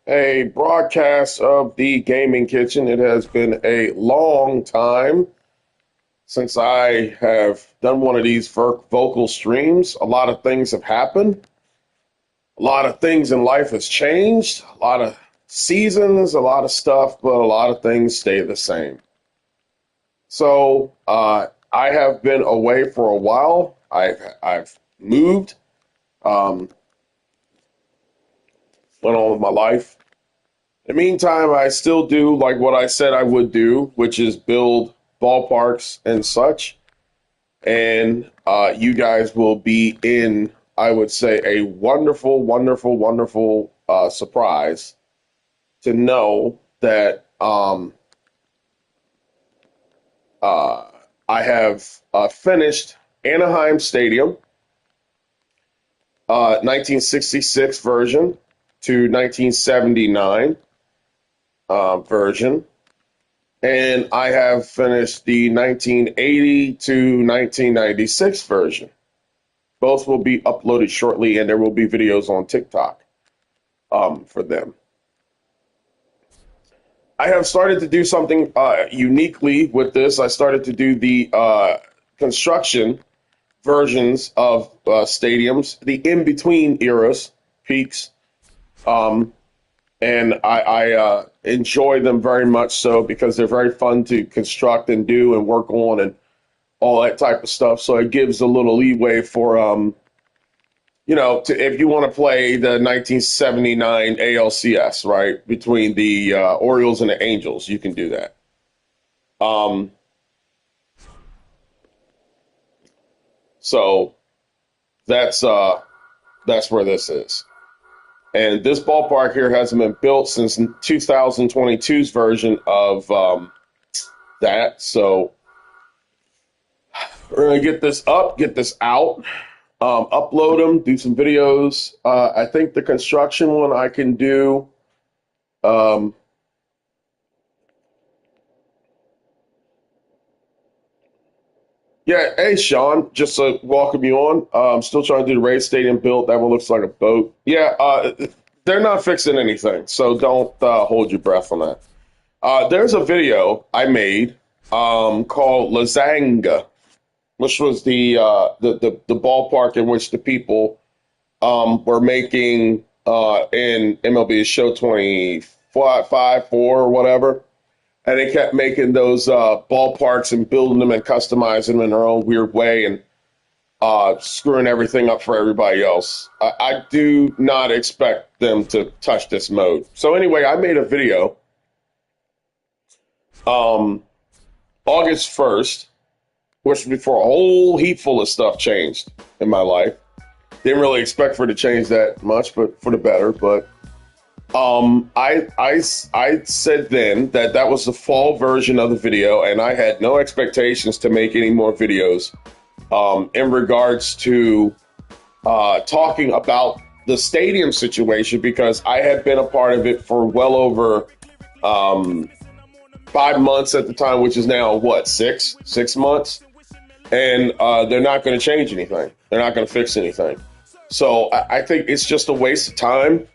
a broadcast of the Gaming Kitchen. It has been a long time since I have done one of these vocal streams. A lot of things have happened. A lot of things in life has changed. A lot of seasons, a lot of stuff, but a lot of things stay the same. I have been away for a while. I've moved, um, went on with my life. In the meantime, I still do like what I said I would do, which is build ballparks and such. And you guys will be in, I would say, a wonderful, wonderful, wonderful surprise to know that uh, I have finished Anaheim Stadium, 1966 version to 1979 version. And I have finished the 1980 to 1996 version. Both will be uploaded shortly, and there will be videos on TikTok for them. I have started to do something uniquely with this. I started to do the construction versions of stadiums, the in-between eras, peaks. And I enjoy them very much so because they're very fun to construct and do and work on and all that type of stuff. So it gives a little leeway for if you want to play the 1979 ALCS, right, between the Orioles and the Angels, you can do that. Um, so that's where this is. And this ballpark here hasn't been built since 2022's version of that. So we're going to get this up, get this out, upload them, do some videos. I think the construction one I can do. Um, yeah, hey, Sean, just to welcome you on. I'm still trying to do the Rays Stadium build. That one looks like a boat. Yeah, they're not fixing anything, so don't hold your breath on that. There's a video I made called Lasanga, which was the ballpark in which the people were making in MLB Show 25, 4, or whatever. And they kept making those ballparks and building them and customizing them in their own weird way and screwing everything up for everybody else. I do not expect them to touch this mode. So anyway, I made a video um, August 1st, which was before a whole heap full of stuff changed in my life. Didn't really expect for it to change that much, but for the better. But I said then that was the fall version of the video, and I had no expectations to make any more videos in regards to talking about the stadium situation because I had been a part of it for well over 5 months at the time, which is now what, six months, and they're not going to change anything. They're not going to fix anything. So I think it's just a waste of time.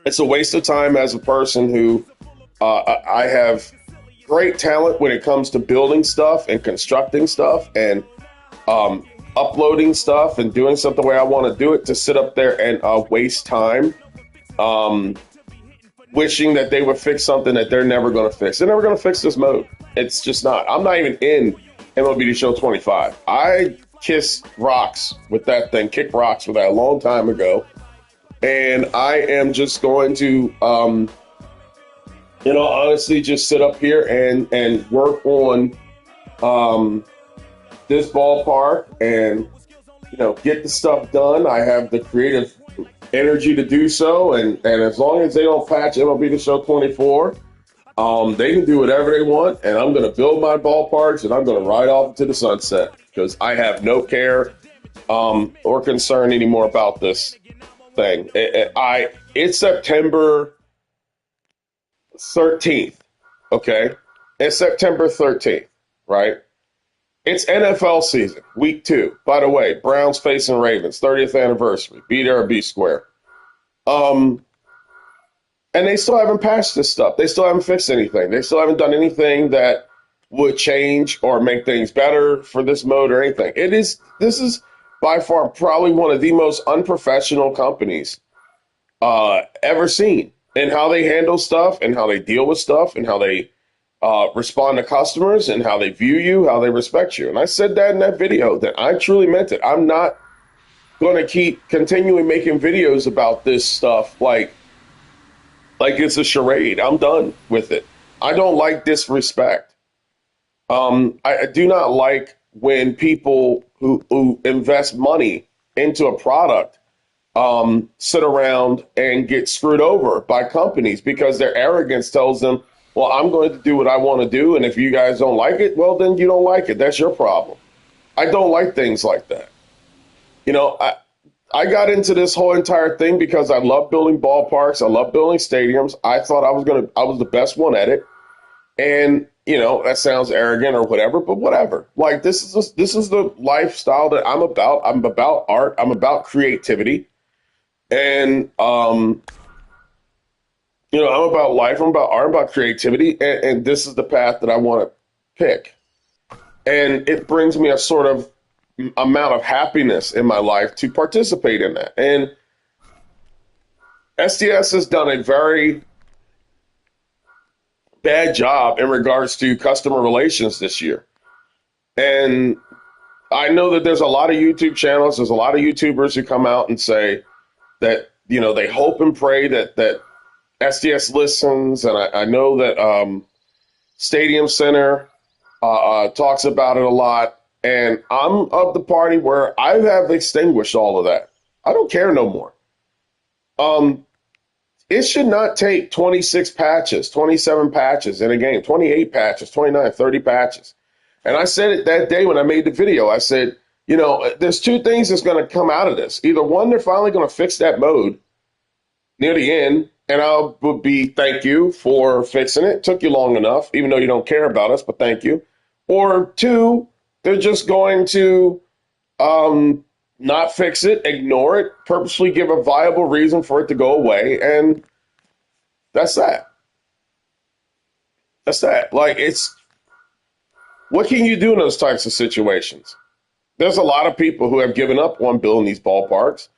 It's a waste of time as a person who I have great talent when it comes to building stuff and constructing stuff and uploading stuff and doing stuff the way I want to do it, to sit up there and waste time wishing that they would fix something that they're never going to fix. They're never going to fix this mode. It's just not. I'm not even in MLB The Show 25. I kissed rocks with that thing, kicked rocks with that a long time ago. And I am just going to, honestly just sit up here and work on this ballpark and, get the stuff done. I have the creative energy to do so. And as long as they don't patch MLB The Show 24, they can do whatever they want. And I'm going to build my ballparks and I'm going to ride off into the sunset because I have no care or concern anymore about this thing. It's September 13th, okay? It's September 13th, right? It's NFL season, week 2. By the way, Browns facing Ravens, 30th anniversary. Be there or be square. And they still haven't patched this stuff. They still haven't fixed anything. They still haven't done anything that would change or make things better for this mode or anything. This is by far probably one of the most unprofessional companies ever seen in how they handle stuff and how they deal with stuff and how they respond to customers and how they view you, how they respect you. And I said that in that video that I truly meant it. I'm not going to keep continuing making videos about this stuff like it's a charade. I'm done with it. I don't like disrespect. I do not like when people who invest money into a product sit around and get screwed over by companies because their arrogance tells them, well, I'm going to do what I want to do. And if you guys don't like it, well, then you don't like it. That's your problem. I don't like things like that. You know, I got into this whole entire thing because I love building ballparks. I love building stadiums. I thought I was the best one at it. And, you know, that sounds arrogant or whatever, but whatever. Like this is the lifestyle that I'm about. I'm about art. I'm about creativity. And you know, I'm about life. I'm about art. I'm about creativity. And this is the path that I want to pick. And it brings me a sort of amount of happiness in my life to participate in that. And SDS has done a very bad job in regards to customer relations this year. And I know that there's a lot of YouTube channels, there's a lot of YouTubers who come out and say that, you know, they hope and pray that SDS listens. And I know that Stadium Center talks about it a lot. And I'm of the party where I have extinguished all of that. I don't care no more. It should not take 26 patches, 27 patches in a game, 28 patches, 29, 30 patches. And I said it that day when I made the video. I said, you know, there's two things that's going to come out of this. Either one, they're finally going to fix that mode near the end, and I would be thank you for fixing it. Took you long enough, even though you don't care about us, but thank you. Or two, they're just going to not fix it, ignore it, purposely give a viable reason for it to go away, and that's that. That's that. Like, what can you do in those types of situations? There's a lot of people who have given up on building these ballparks.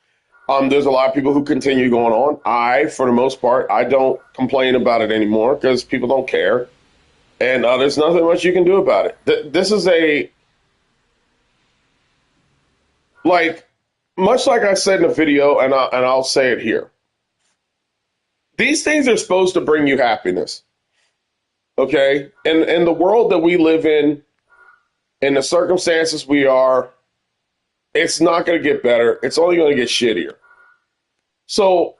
There's a lot of people who continue going on. For the most part, I don't complain about it anymore because people don't care. And there's nothing much you can do about it. This is much like I said in the video, and I'll say it here. These things are supposed to bring you happiness. Okay? And in the world that we live in the circumstances we are, it's not going to get better. It's only going to get shittier. So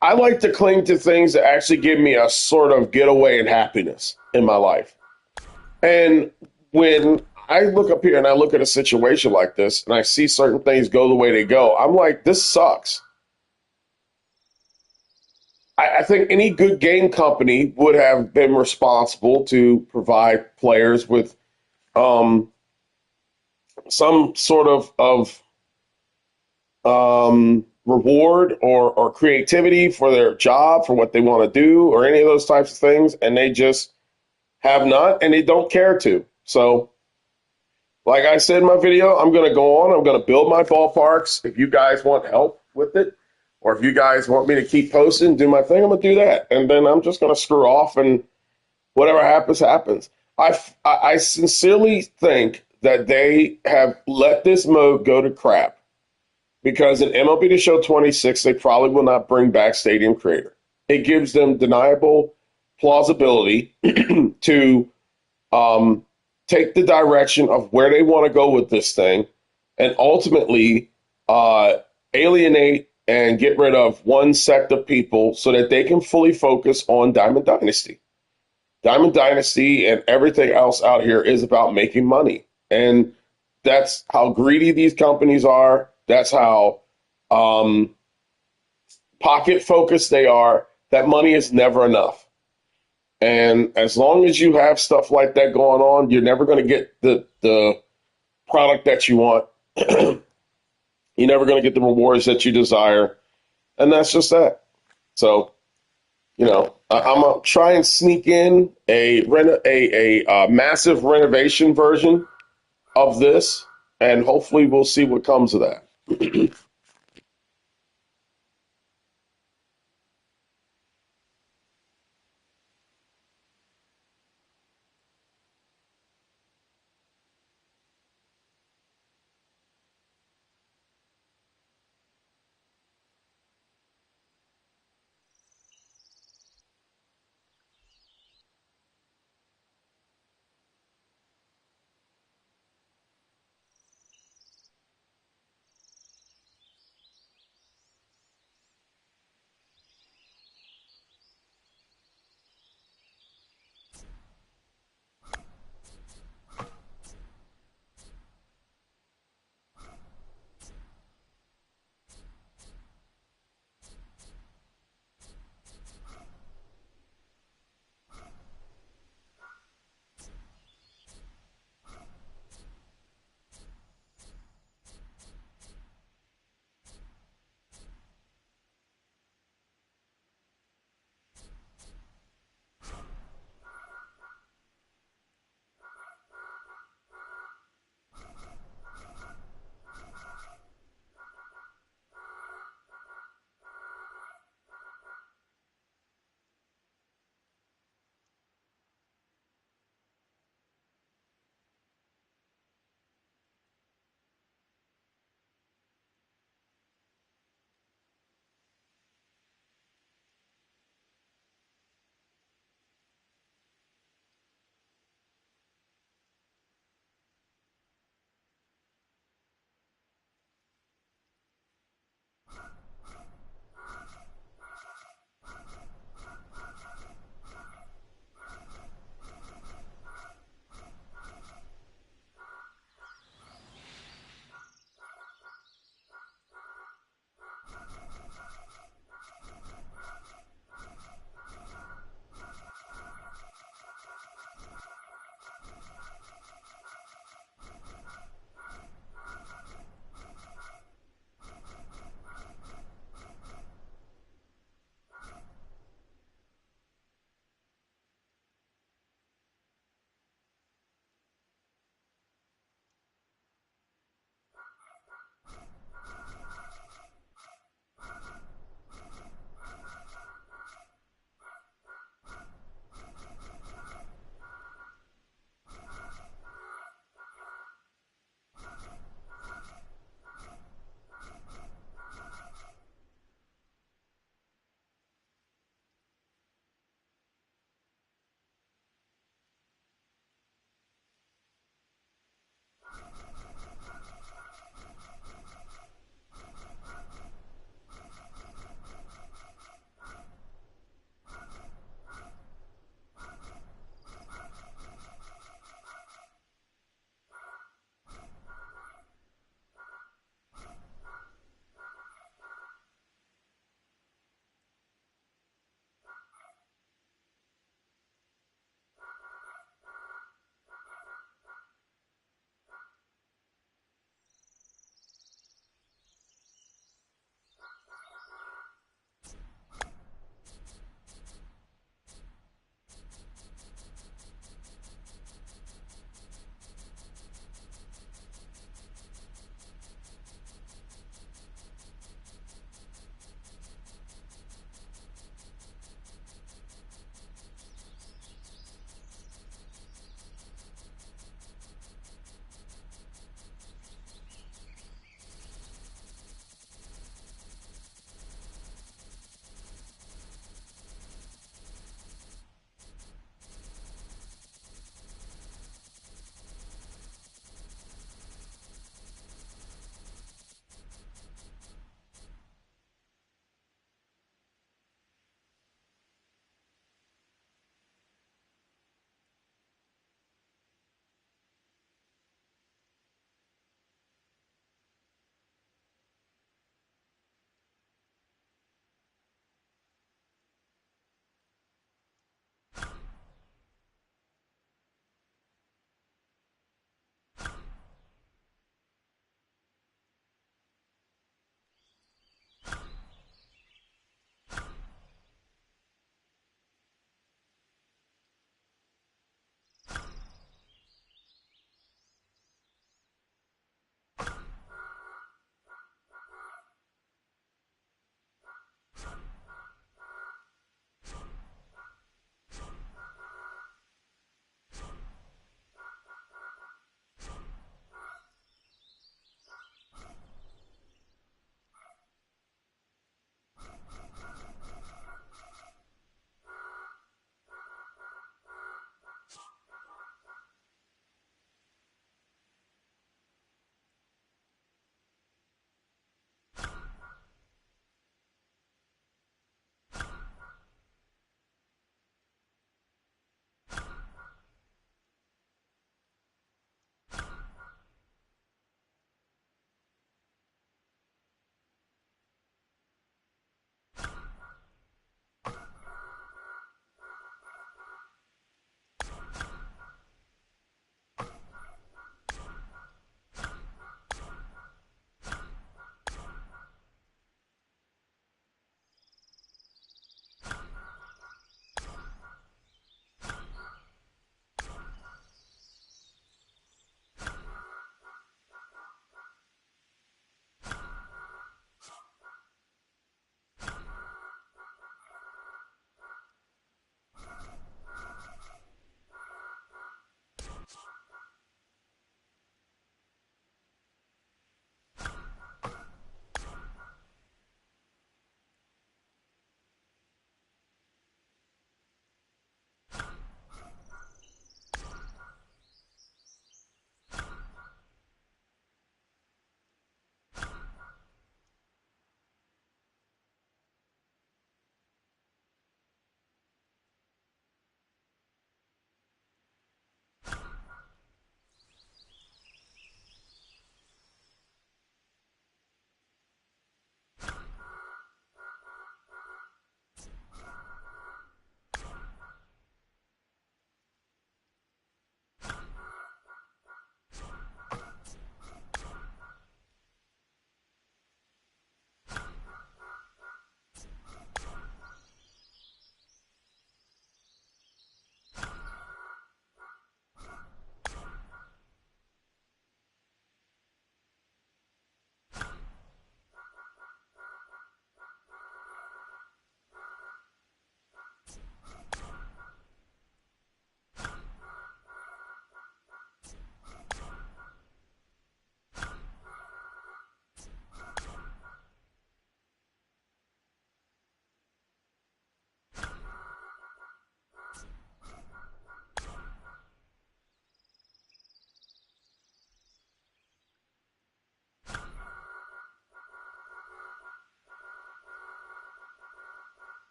I like to cling to things that actually give me a sort of getaway and happiness in my life. And when I look up here and I look at a situation like this and I see certain things go the way they go, I'm like, this sucks. I think any good game company would have been responsible to provide players with some sort of reward or creativity for their job, for what they want to do, or any of those types of things, and they just have not, and they don't care to. So, like I said in my video, I'm going to go on. I'm going to build my ballparks. If you guys want help with it, or if you guys want me to keep posting, do my thing, I'm going to do that. And then I'm just going to screw off, and whatever happens, happens. I sincerely think that they have let this mode go to crap because in MLB The Show 26, they probably will not bring back Stadium Creator. It gives them deniable plausibility to take the direction of where they want to go with this thing and ultimately alienate and get rid of one sect of people so that they can fully focus on Diamond Dynasty. Diamond Dynasty and everything else out here is about making money. And that's how greedy these companies are. That's how pocket focused they are. That money is never enough. And as long as you have stuff like that going on, you're never going to get the product that you want. You're never going to get the rewards that you desire. And that's just that. So I'm gonna try and sneak in a massive renovation version of this, and hopefully we'll see what comes of that.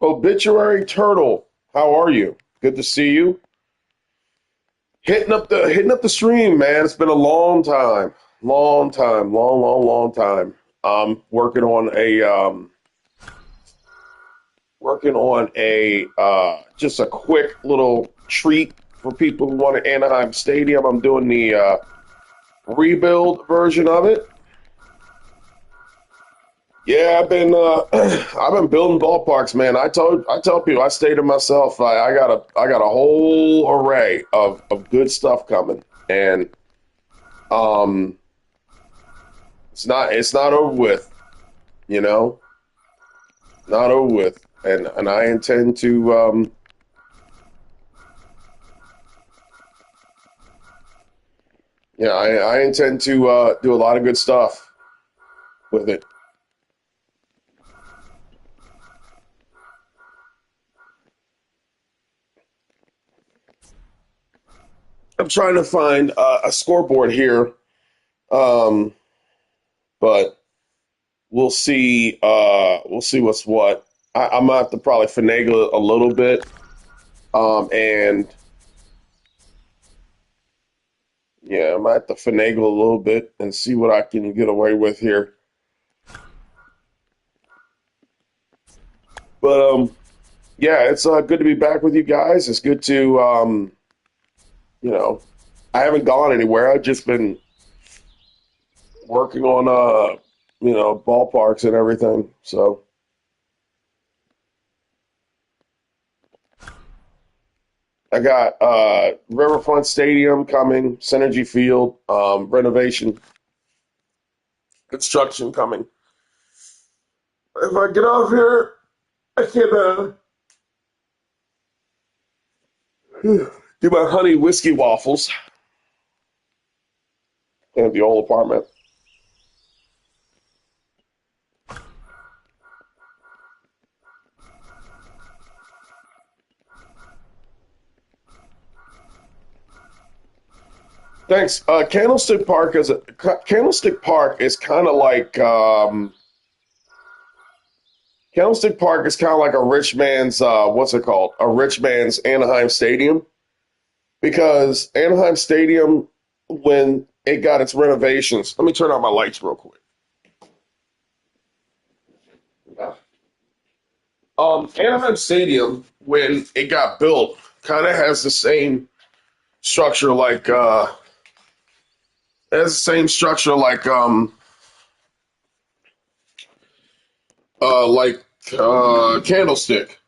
Obituary Turtle, how are you? Good to see you. Hitting up the stream, man. It's been a long time, long time. Working on a just a quick little treat for people who want an Anaheim Stadium. I'm doing the rebuild version of it. Yeah, I've been building ballparks, man. I tell people I stay to myself. I got a whole array of good stuff coming, and um, it's not over with, you know, not over with, and I intend to yeah, I intend to do a lot of good stuff with it. I'm trying to find a scoreboard here, um, but we'll see what's what. I'm gonna have to probably finagle it a little bit, and yeah, I might have to finagle a little bit and see what I can get away with here. But yeah, it's good to be back with you guys. It's good to you know, I haven't gone anywhere. I've just been working on ballparks and everything. So I got Riverfront Stadium coming, Synergy Field, renovation, construction coming. If I get off here, I can do my honey whiskey waffles in the old apartment. Thanks. Candlestick Park is kind of like Candlestick Park is kind of like a rich man's what's it called? A rich man's Anaheim Stadium, because Anaheim Stadium, when it got its renovations, let me turn on my lights real quick. Anaheim Stadium, when it got built, kind of has the same structure like like Candlestick.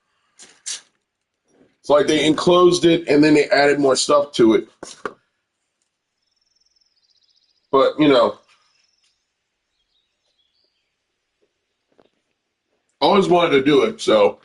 It's like they enclosed it and then they added more stuff to it. But always wanted to do it. So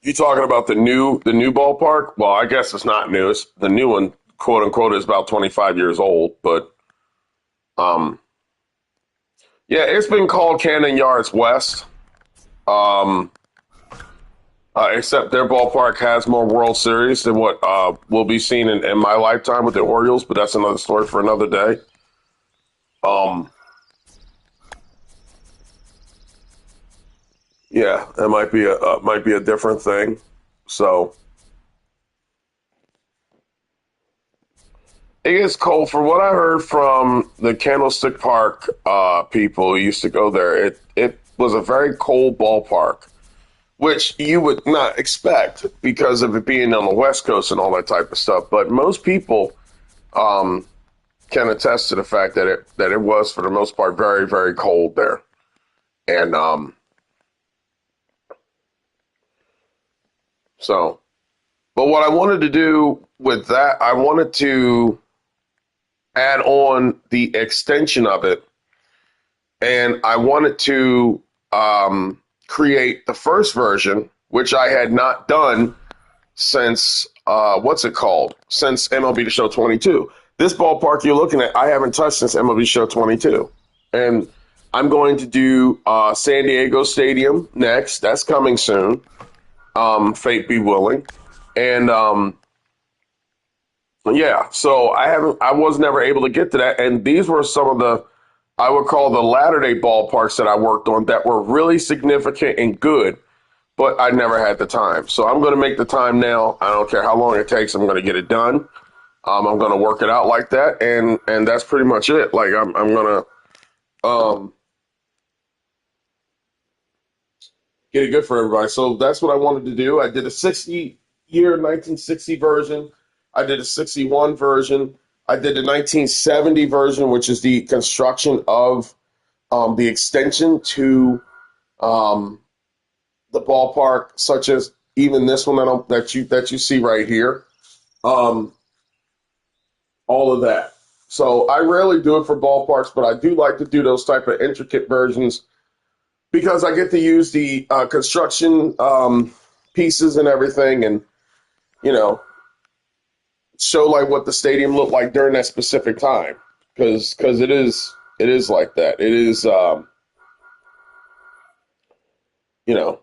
you talking about the new ballpark? Well, I guess it's not new. It's the new one, quote unquote, is about 25 years old, but Um, yeah, it's been called Cannon Yards West. Um, except their ballpark has more World Series than what will be seen in my lifetime with the Orioles, but that's another story for another day. Um, yeah, it might be a different thing. So it gets cold. For what I heard from the Candlestick Park people who used to go there, it was a very cold ballpark, which you would not expect because of it being on the West Coast and all that type of stuff. But most people um, can attest to the fact that it was for the most part very very cold there, and so. But what I wanted to do with that, I wanted to add on the extension of it, and I wanted to create the first version, which I had not done since what's it called? Since MLB The Show 22. This ballpark you're looking at, I haven't touched since MLB Show 22, and I'm going to do San Diego Stadium next. That's coming soon, fate be willing, and yeah. So I was never able to get to that, and these were some of the I would call the latter day ballparks that I worked on that were really significant and good, but I never had the time. So I'm going to make the time now. I don't care how long it takes. I'm going to get it done. I'm going to work it out like that, and that's pretty much it. Like I'm going to get it good for everybody. So that's what I wanted to do. I did a 60-year 1960 version. I did a 61 version. I did the 1970 version, which is the construction of the extension to um, the ballpark, such as even this one that you see right here. Um, all of that. So I rarely do it for ballparks, but I do like to do those type of intricate versions because I get to use the construction pieces and everything, and you know, show like what the stadium looked like during that specific time. Because it is like that. It is you know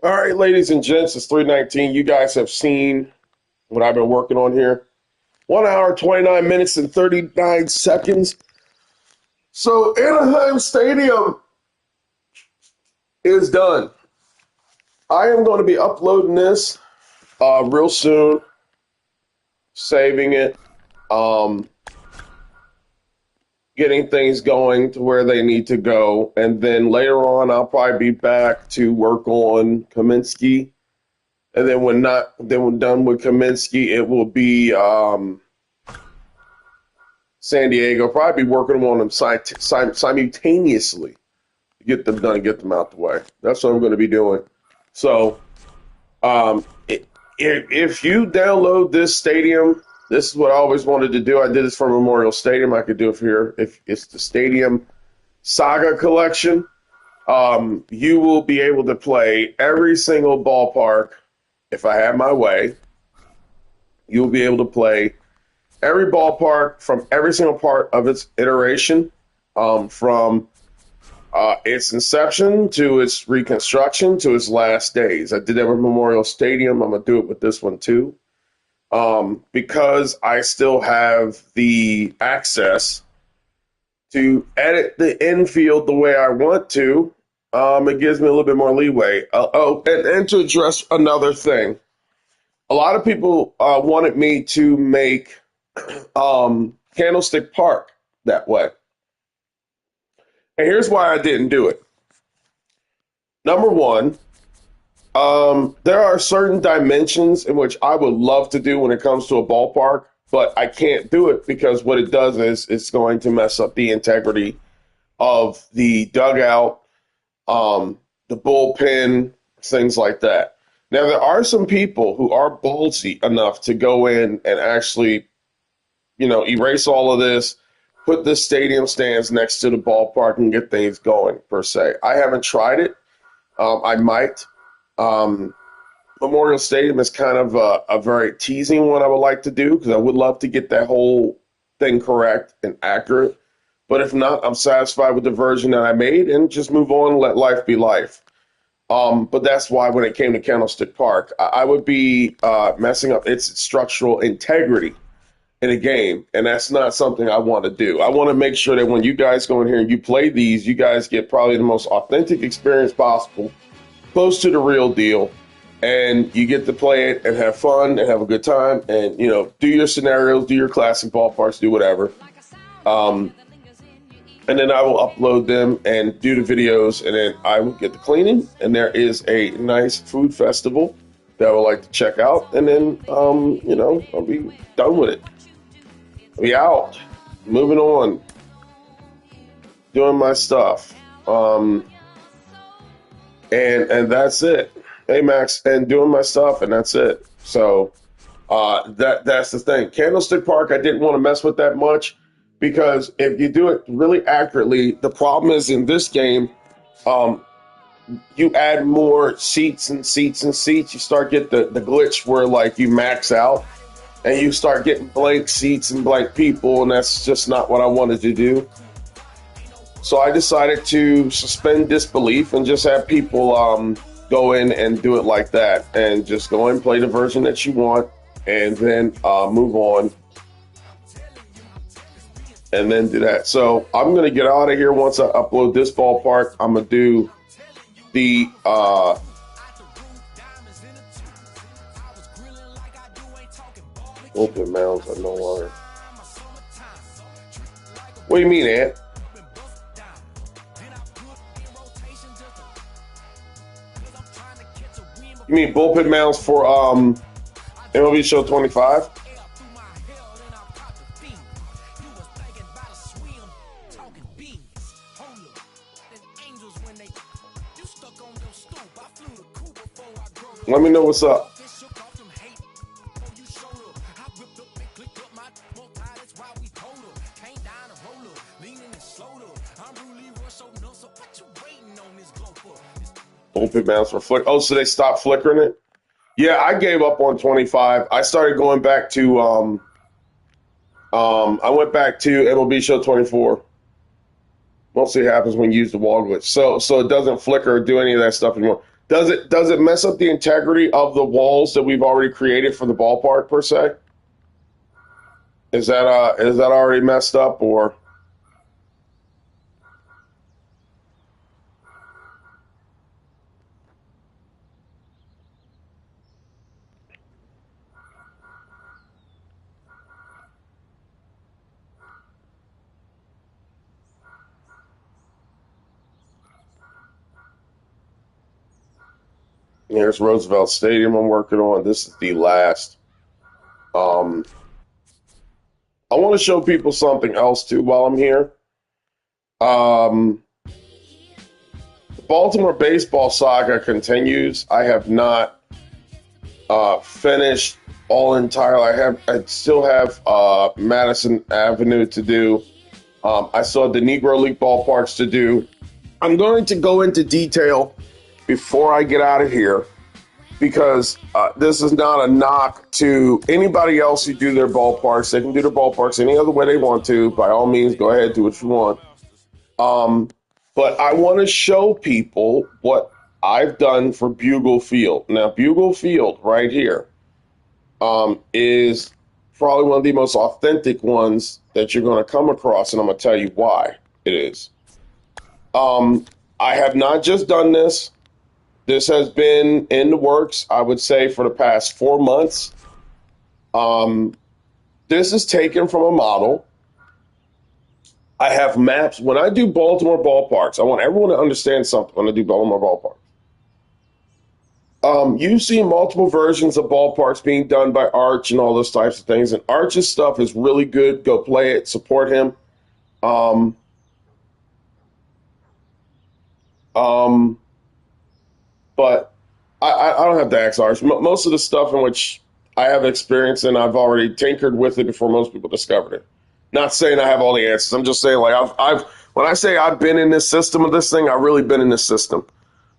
All right, ladies and gents, it's 3:19. You guys have seen what I've been working on here. 1 hour, 29 minutes, and 39 seconds. So Anaheim Stadium is done. I am going to be uploading this real soon, saving it, getting things going to where they need to go. And then later on, I'll probably be back to work on Kaminsky. And then when done with Kaminsky, it will be San Diego. Probably be working on them simultaneously to get them done and get them out the way. That's what I'm going to be doing. So if you download this stadium, this is what I always wanted to do. I did this for Memorial Stadium. I could do it here. If it's the Stadium Saga Collection, you will be able to play every single ballpark. If I have my way, you'll be able to play every ballpark from every single part of its iteration, from its inception to its reconstruction to its last days. I did that with Memorial Stadium. I'm going to do it with this one too. Because I still have the access to edit the infield the way I want to, it gives me a little bit more leeway. And to address another thing, a lot of people wanted me to make Candlestick Park that way. And here's why I didn't do it. Number one, there are certain dimensions in which I would love to do when it comes to a ballpark, but I can't do it because what it does is it's going to mess up the integrity of the dugout, the bullpen, things like that. Now, there are some people who are ballsy enough to go in and actually, erase all of this, put the stadium stands next to the ballpark and get things going, per se. I haven't tried it. I might. Memorial Stadium is kind of a very teasing one I would like to do because I would love to get that whole thing correct and accurate. But if not, I'm satisfied with the version that I made and just move on and let life be life. But that's why when it came to Candlestick Park, I would be messing up its structural integrity in a game, and that's not something I want to do. I want to make sure that when you guys go in here and you play these, you guys get probably the most authentic experience possible, close to the real deal, and you get to play it and have fun and have a good time and, do your scenarios, do your classic ballparks, do whatever. And then I will upload them and do the videos, and then I will get the cleaning. And there is a nice food festival that I would like to check out. And then, I'll be done with it. I'll be out, moving on, doing my stuff. And that's it. Hey, Max, and doing my stuff, and that's it. So that's the thing. Candlestick Park, I didn't want to mess with that much. Because if you do it really accurately, the problem is in this game, you add more seats and seats and seats. You start get the glitch where like you max out and you start getting blank seats and blank people, and that's just not what I wanted to do. So I decided to suspend disbelief and just have people go in and do it like that, and just go and play the version that you want, and then move on. And then do that. So I'm going to get out of here once I upload this ballpark. I'm going to do the open mounds are no longer. What do you mean, Ant? You mean bullpen mounds for MLB Show 25? Let me know what's up. Open mounts for flick. Oh, so they stopped flickering it? Yeah, I gave up on 25. I started going back to I went back to MLB Show 24. Mostly happens when you use the wall glitch. So it doesn't flicker or do any of that stuff anymore. Does it mess up the integrity of the walls that we've already created for the ballpark per se? Is that already messed up or? Here's Roosevelt Stadium I'm working on. This is the last. Um, I want to show people something else too while I'm here. Um, the Baltimore baseball saga continues. I have not finished all entirely. I still have Madison Avenue to do. I still have the Negro League ballparks to do. I'm going to go into detail before I get out of here because this is not a knock to anybody else who do their ballparks. They can do their ballparks any other way they want to. By all means, go ahead, do what you want. But I want to show people what I've done for Bugle Field. Now, Bugle Field right here is probably one of the most authentic ones that you're going to come across, and I'm going to tell you why it is. I have not just done this. This has been in the works, I would say, for the past 4 months. This is taken from a model. I have maps. When I do Baltimore ballparks, I want everyone to understand something when I do Baltimore ballparks. You see multiple versions of ballparks being done by Arch and all those types of things. And Arch's stuff is really good. Go play it. Support him. But I don't have to ask Arch. Most of the stuff in which I have experience in, I've already tinkered with it before most people discovered it. Not saying I have all the answers. I'm just saying, like, I've when I say I've been in this system of this thing, I've really been in this system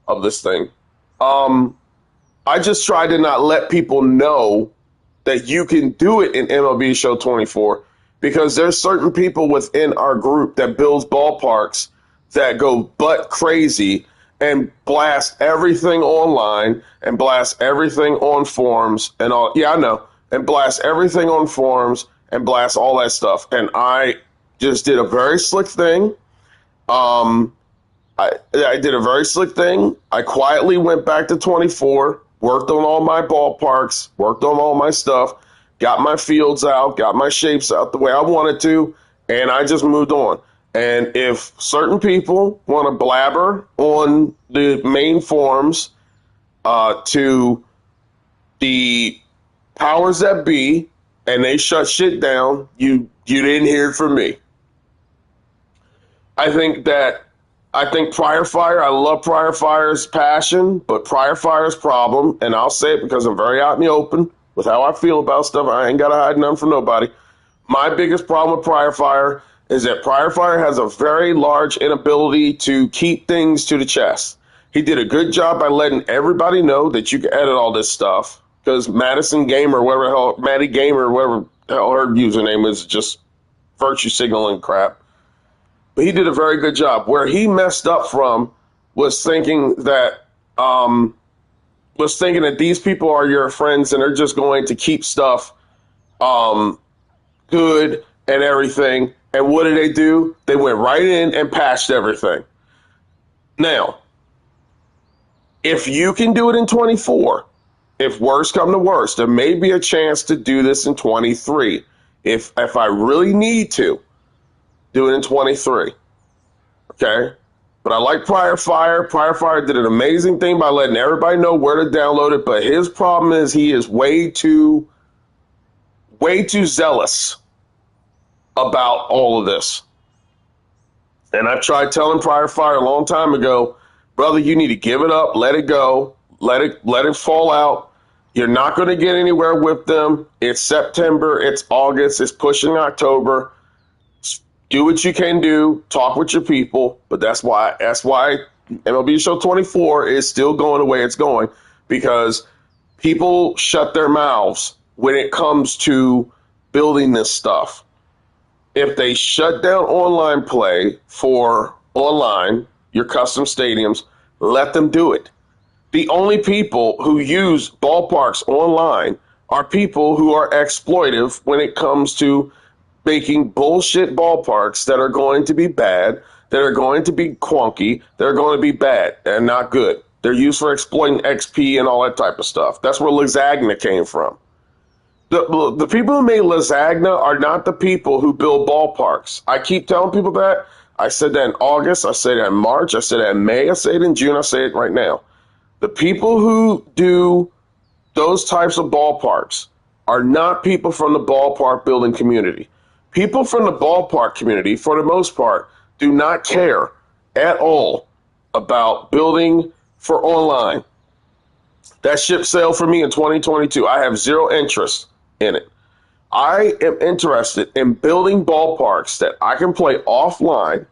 of this thing. I just try to not let people know that you can do it in MLB Show 24 because there's certain people within our group that builds ballparks that go butt crazy and blast everything online and blast everything on forums and all. Yeah, I know. And blast everything on forums and blast all that stuff. And I just did a very slick thing. I did a very slick thing. I quietly went back to 24, worked on all my ballparks, worked on all my stuff, got my fields out, got my shapes out the way I wanted to, and I just moved on. And if certain people want to blabber on the main forums to the powers that be, and they shut shit down, you didn't hear it from me. I think Prior Fire, I love Prior Fire's passion, but Prior Fire's problem, and I'll say it because I'm very out in the open with how I feel about stuff. I ain't got to hide nothing from nobody. My biggest problem with Prior Fire is that Prior Fire has a very large inability to keep things to the chest. He did a good job by letting everybody know that you can edit all this stuff because Madison Gamer, whatever the hell, Maddie Gamer, whatever the hell her username is, just virtue signaling crap. But he did a very good job. Where he messed up from was thinking that these people are your friends and they're just going to keep stuff good and everything. And what did they do? They went right in and patched everything. Now, if you can do it in 24, if worse come to worse, there may be a chance to do this in 23. If I really need to, do it in 23. Okay? But I like Prior Fire. Prior Fire did an amazing thing by letting everybody know where to download it. But his problem is he is way too zealous about all of this. And I tried telling Prior Fire a long time ago, brother, you need to give it up, let it go, let it fall out. You're not going to get anywhere with them. It's September, it's August, it's pushing October. Do what you can do, talk with your people, but that's why MLB Show 24 is still going the way it's going, because people shut their mouths when it comes to building this stuff. If they shut down online play for online, your custom stadiums, let them do it. The only people who use ballparks online are people who are exploitive when it comes to making bullshit ballparks that are going to be bad, that are going to be clunky, that are going to be bad and not good. They're used for exploiting XP and all that type of stuff. That's where lasagna came from. The people who made lasagna are not the people who build ballparks. I keep telling people that. I said that in August. I said that in March. I said that in May. I say it in June. I say it right now. The people who do those types of ballparks are not people from the ballpark building community. People from the ballpark community, for the most part, do not care at all about building for online. That ship sailed for me in 2022. I have zero interest in it. I am interested in building ballparks that I can play offline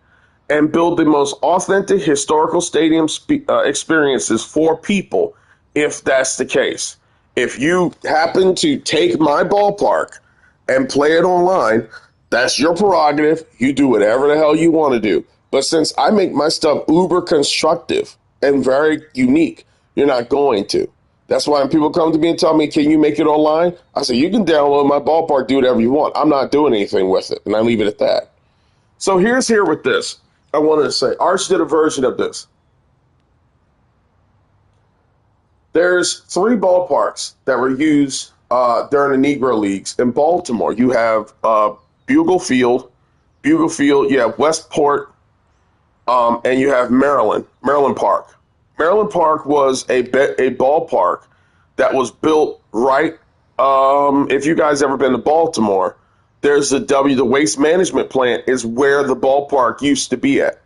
and build the most authentic historical stadium experiences for people if that's the case. If you happen to take my ballpark and play it online, that's your prerogative. You do whatever the hell you want to do. But since I make my stuff uber constructive and very unique, you're not going to. That's why when people come to me and tell me, can you make it online? I say, you can download my ballpark, do whatever you want. I'm not doing anything with it. And I leave it at that. So here's here with this. I wanted to say, Arch did a version of this. There's 3 ballparks that were used during the Negro Leagues in Baltimore. You have Bugle Field, you have Westport, and you have Maryland Park. Maryland Park was a ballpark that was built right. If you guys ever been to Baltimore, there's the waste management plant is where the ballpark used to be at.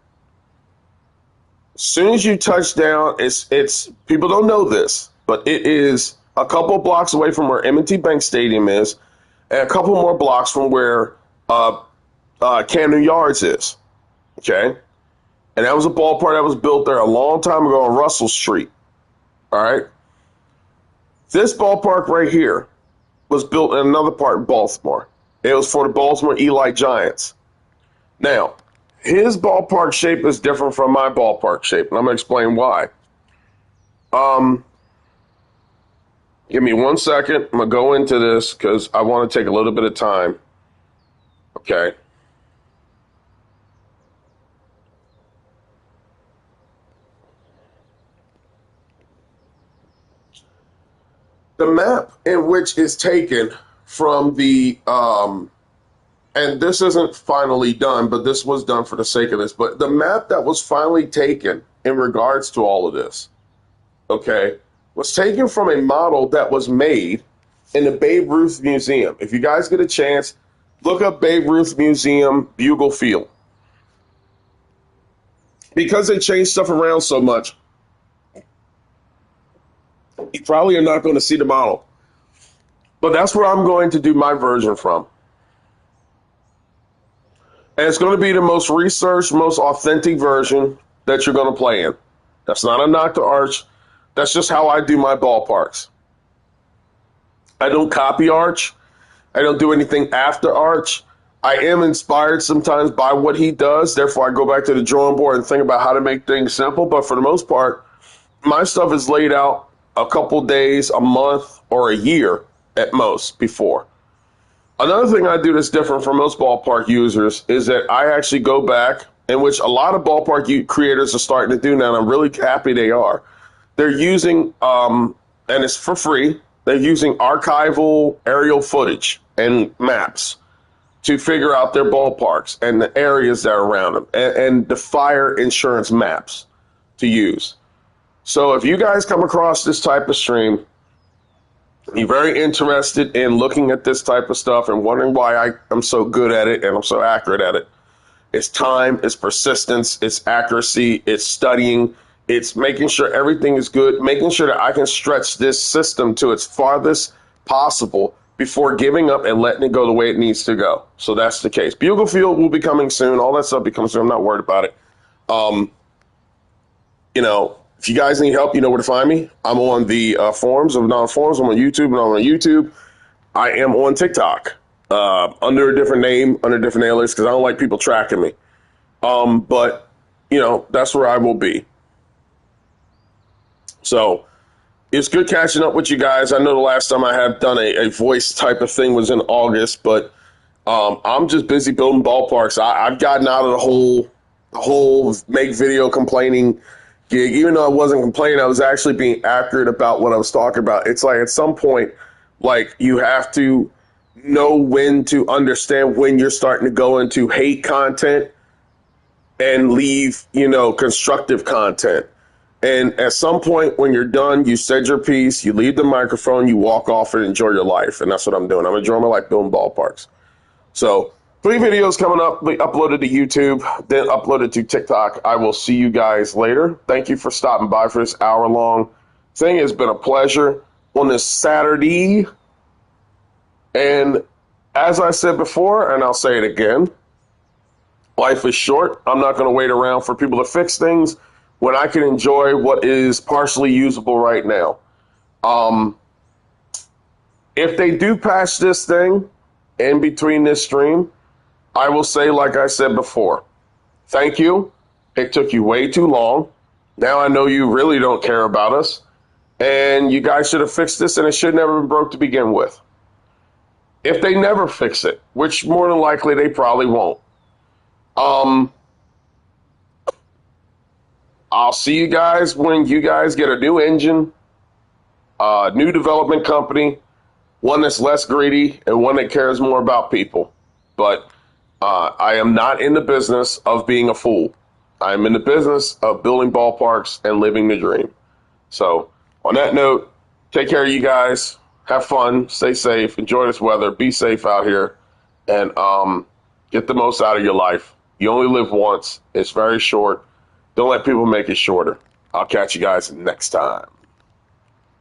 As soon as you touch down, it's people don't know this, but it is a couple of blocks away from where M&T Bank Stadium is, and a couple more blocks from where Camden Yards is. Okay. And that was a ballpark that was built there a long time ago on Russell Street. All right. This ballpark right here was built in another part in Baltimore. It was for the Baltimore Eli Giants. Now, his ballpark shape is different from my ballpark shape, and I'm going to explain why. Give me 1 second. I'm going to go into this because I want to take a little bit of time. Okay. The map in which is taken from the, and this isn't finally done, but this was done for the sake of this, but the map that was finally taken in regards to all of this, okay, was taken from a model that was made in the Babe Ruth Museum. If you guys get a chance, look up Babe Ruth Museum, Bugle Field. Because they changed stuff around so much, you probably are not going to see the model. But that's where I'm going to do my version from. And it's going to be the most researched, most authentic version that you're going to play in. That's not a knock to Arch. That's just how I do my ballparks. I don't copy Arch. I don't do anything after Arch. I am inspired sometimes by what he does. Therefore, I go back to the drawing board and think about how to make things simple. But for the most part, my stuff is laid out a couple days, a month, or a year at most before. Another thing I do that's different from most ballpark users is that I actually go back, in which a lot of ballpark creators are starting to do now, and I'm really happy they are. They're using, and it's for free, they're using archival aerial footage and maps to figure out their ballparks and the areas that are around them, and the fire insurance maps to use. So if you guys come across this type of stream, you're very interested in looking at this type of stuff and wondering why I'm so good at it and I'm so accurate at it. It's time, it's persistence, it's accuracy, it's studying, it's making sure everything is good, making sure that I can stretch this system to its farthest possible before giving up and letting it go the way it needs to go. So that's the case. Bugle Field will be coming soon. All that stuff will be coming soon. I'm not worried about it. If you guys need help, you know where to find me. I'm on the forums of non-forums. I'm on YouTube, and I'm on YouTube. I am on TikTok under a different name, under different alias, because I don't like people tracking me. But that's where I will be. So it's good catching up with you guys. I know the last time I had done a voice type of thing was in August, but I'm just busy building ballparks. I've gotten out of the whole make video complaining gig. Even though I wasn't complaining, I was actually being accurate about what I was talking about. It's like at some point, like you have to know when to understand when you're starting to go into hate content and leave, constructive content. And at some point when you're done, you said your piece, you leave the microphone, you walk off and enjoy your life. And that's what I'm doing. I'm enjoying my life building ballparks. So 3 videos coming up, uploaded to YouTube, then uploaded to TikTok. I will see you guys later. Thank you for stopping by for this hour-long thing. It's been a pleasure on this Saturday. And as I said before, and I'll say it again, life is short. I'm not going to wait around for people to fix things when I can enjoy what is partially usable right now. If they do patch this thing in between this stream, I will say, like I said before, thank you. It took you way too long. Now I know you really don't care about us. And you guys should have fixed this, and it should never have been broke to begin with. If they never fix it, which more than likely they probably won't, I'll see you guys when you guys get a new engine, a new development company, one that's less greedy and one that cares more about people. But I am not in the business of being a fool. I am in the business of building ballparks and living the dream. So on that note, take care of you guys. Have fun. Stay safe. Enjoy this weather. Be safe out here. And get the most out of your life. You only live once. It's very short. Don't let people make it shorter. I'll catch you guys next time.